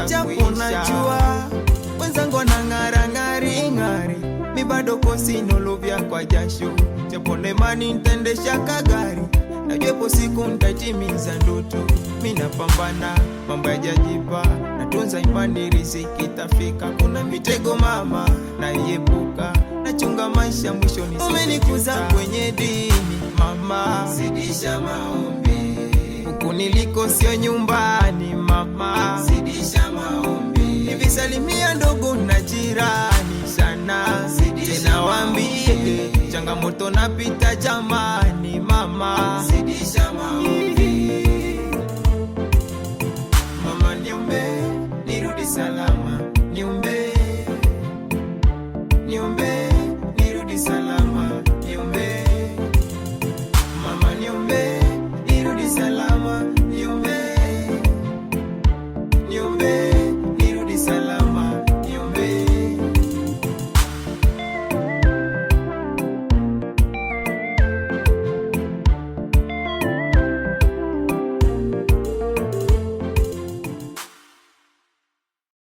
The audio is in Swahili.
japo najua wenzangu wanang'ara ng'ari ng'ari, mi bado kosi nolovya kwa jasho, japo nemani nitendesha kagari, najua siku nitatimiza ndoto. Mi napambana mambo yajajipa, natunza imani riziki itafika, kuna mitego mama naiepuka, nachunga maisha mwisho ni umenikuza kwenye dini mama, zidisha maombi, huku niliko sio nyumbani mama, zidisha maombi, hivi salimia ndogo na jirani sana, tena waambie changamoto napita jamani mama, zidisha maombi, mama niombe nirudi salama.